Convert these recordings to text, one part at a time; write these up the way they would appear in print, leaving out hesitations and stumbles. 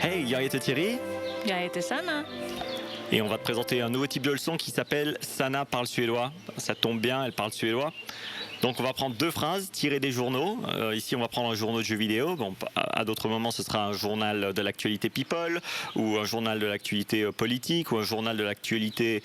Hej, jag heter Thierry. Jag heter Sanna. Et on va te présenter un nouveau type de leçon qui s'appelle Sanna parle suédois. Ça tombe bien, elle parle suédois. Donc on va prendre deux phrases tirées des journaux. Ici on va prendre un journal de jeux vidéo. Bon, à d'autres moments ce sera un journal de l'actualité people ou un journal de l'actualité politique ou un journal de l'actualité,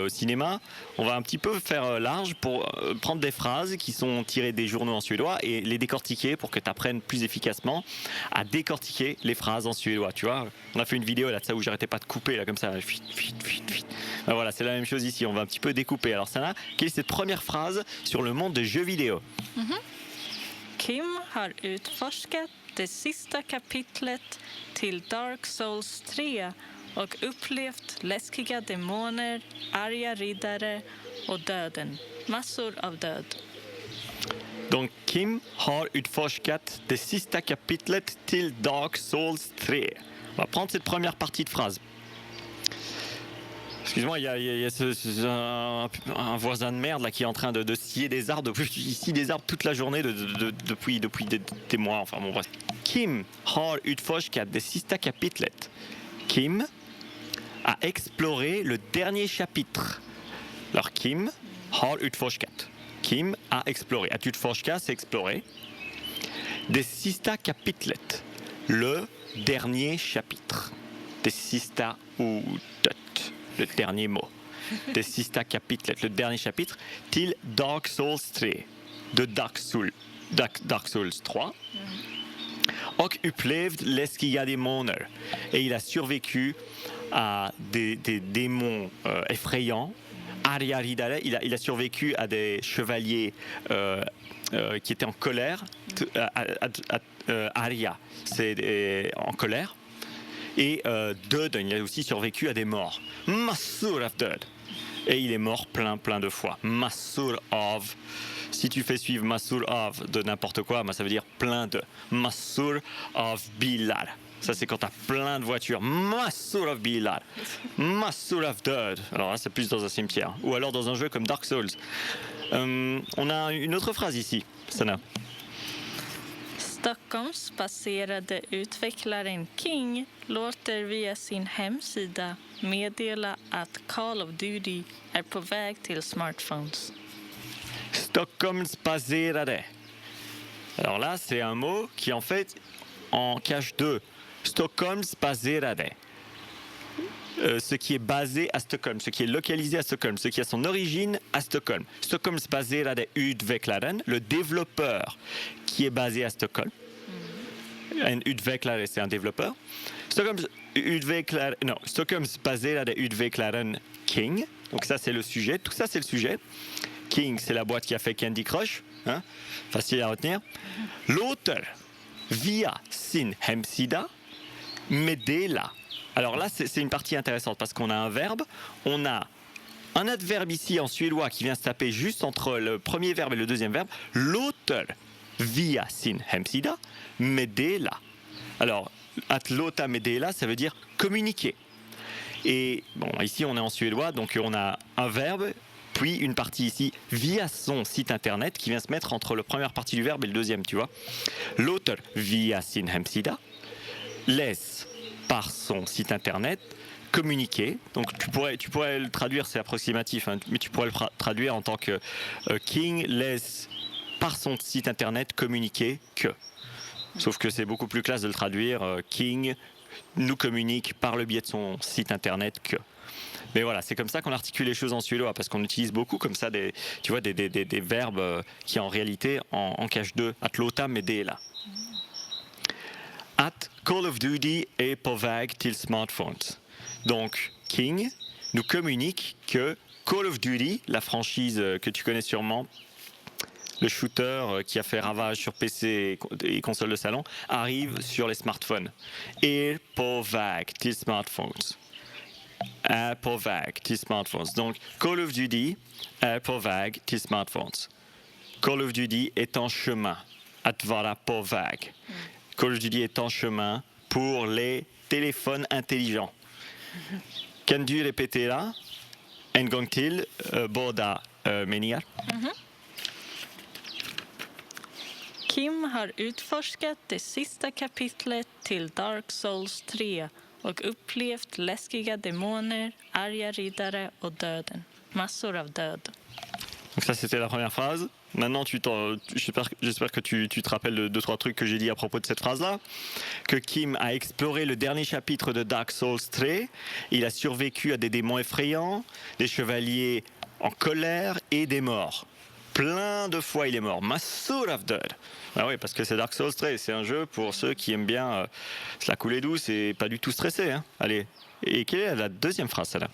cinéma. On va un petit peu faire large pour prendre des phrases qui sont tirées des journaux en suédois et les décortiquer pour que tu apprennes plus efficacement à décortiquer les phrases en suédois. Tu vois, on a fait une vidéo là de ça où j'arrêtais pas de couper là comme ça. Ben voilà, c'est la même chose ici. On va un petit peu découper. Alors Sanna, quelle est cette première phrase sur le monde des jeux vidéo? Kim har utforskat det sista kapitlet till Dark Souls 3 och upplevt läskiga demoner, arga riddare och döden. Massor av död. Donc Kim har utforskat det sista kapitlet till Dark Souls 3. On va prendre cette première partie de phrase. Excuse-moi, il y a un voisin de merde là qui est en train de scier des arbres. Il scie des arbres toute la journée depuis des mois. Enfin bon, bref. Kim har utforskat det sista kapitlet. Kim a exploré le dernier chapitre. Alors Kim har utforskat. Kim a exploré. Att utforska, c'est explorer. Det sista kapitlet. Le dernier chapitre. Det sista ordet. Le dernier mot. Det sista kapitlet, le dernier chapitre, till Dark Souls 3, de Dark Souls 3. Och upplevd läskiga demoner. Et il a survécu à des démons effrayants. Arja riddare, il a survécu à des chevaliers qui étaient en colère. Arja, c'est en colère. Et Döden, il a aussi survécu à des morts. Massor av död. Et il est mort plein de fois. Massor av. Si tu fais suivre massor av de n'importe quoi, ça veut dire plein de. Massor av bilar. Ça, c'est quand tu as plein de voitures. Massor av bilar. Massor av död. Alors là, c'est plus dans un cimetière. Ou alors dans un jeu comme Dark Souls. On a une autre phrase ici, Sanna. Stockholmsbaserade utvecklaren King låter via sin hemsida meddela att Call of Duty är på väg till smartphones. Stockholmsbaserade. Alors là, c'est un mot qui en fait en cache deux. Stockholmsbaserade. Ce qui est basé à Stockholm, ce qui est localisé à Stockholm, ce qui a son origine à Stockholm. Stockholmsbaserade utvecklaren, le développeur qui est basé à Stockholm. Un utvecklare, c'est un développeur. Stockholmsbaserade utvecklaren King. Donc ça, c'est le sujet. Tout ça, c'est le sujet. King, c'est la boîte qui a fait Candy Crush. Hein? Facile à retenir. L'auteur, via sin hemsida, meddela. Alors là, c'est une partie intéressante parce qu'on a un verbe, on a un adverbe ici en suédois qui vient se taper juste entre le premier verbe et le deuxième verbe. L'auteur via sin hemsida meddela. Alors, att låta meddela, ça veut dire communiquer. Et bon, ici on est en suédois, donc on a un verbe, puis une partie ici via son site internet qui vient se mettre entre la première partie du verbe et le deuxième, tu vois. L'auteur via sin hemsida laisse par son site internet communiquer. Donc tu pourrais le traduire, c'est approximatif, hein, mais tu pourrais le traduire en tant que King laisse par son site internet communiquer que. Sauf que c'est beaucoup plus classe de le traduire. King nous communique par le biais de son site internet que. Mais voilà, c'est comme ça qu'on articule les choses en suédois, parce qu'on utilise beaucoup comme ça des verbes qui en réalité en cachent deux. Att låta meddela. Att Call of Duty est på väg till smartphones. Donc, King nous communique que Call of Duty, la franchise que tu connais sûrement, le shooter qui a fait ravage sur PC et consoles de salon, arrive sur les smartphones. Et på väg till smartphones. Är på väg till smartphones. Donc, Call of Duty är på väg till smartphones. Call of Duty est en chemin. Att vara på väg. Call of Duty est en chemin pour les téléphones intelligents. Kan du répéter en gång till båda meningar? Kim har utforskat det sista kapitlet till Dark Souls 3 och upplevt läskiga demoner, arga riddare och döden. Massor av död. Donc ça, c'était la première phrase. Maintenant, j'espère que tu te rappelles de 2-3 trucs que j'ai dit à propos de cette phrase-là. Que Kim a exploré le dernier chapitre de Dark Souls 3. Il a survécu à des démons effrayants, des chevaliers en colère et des morts. Plein de fois, il est mort. Massor of Dead. Ah oui, parce que c'est Dark Souls 3. C'est un jeu pour ceux qui aiment bien se la couler douce et pas du tout stressé. Hein. Allez. Et quelle est la deuxième phrase, celle-là?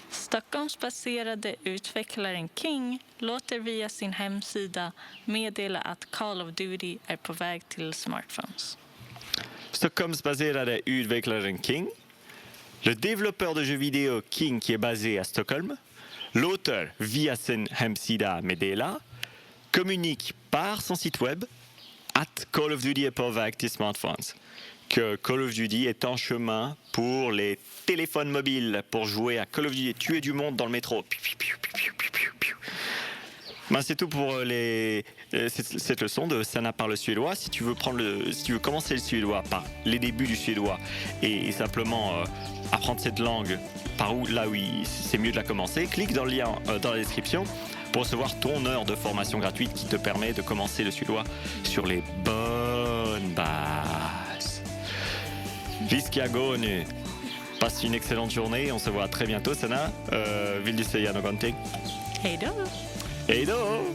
Stockholmsbaserade utvecklaren King låter via sin hemsida meddela att Call of Duty är på väg till smartphones. Stockholmsbaserade utvecklaren King, le développeur de jeux vidéo King qui est basé à Stockholm, l'auteur via sin hemsida meddela, communique par son site web att Call of Duty är på väg till smartphones. Que Call of Duty est en chemin pour les téléphones mobiles, pour jouer à Call of Duty et tuer du monde dans le métro. Ben, c'est tout pour cette leçon de Sana parle suédois. Si tu veux commencer le suédois par les débuts du suédois et simplement apprendre cette langue là où c'est mieux de la commencer, clique dans le lien dans la description pour recevoir ton heure de formation gratuite qui te permet de commencer le suédois sur les bonnes bases. Viskiagone. Passe une excellente journée. On se voit très bientôt, Sana. Vill du säga någonting? Hej då! Hej då!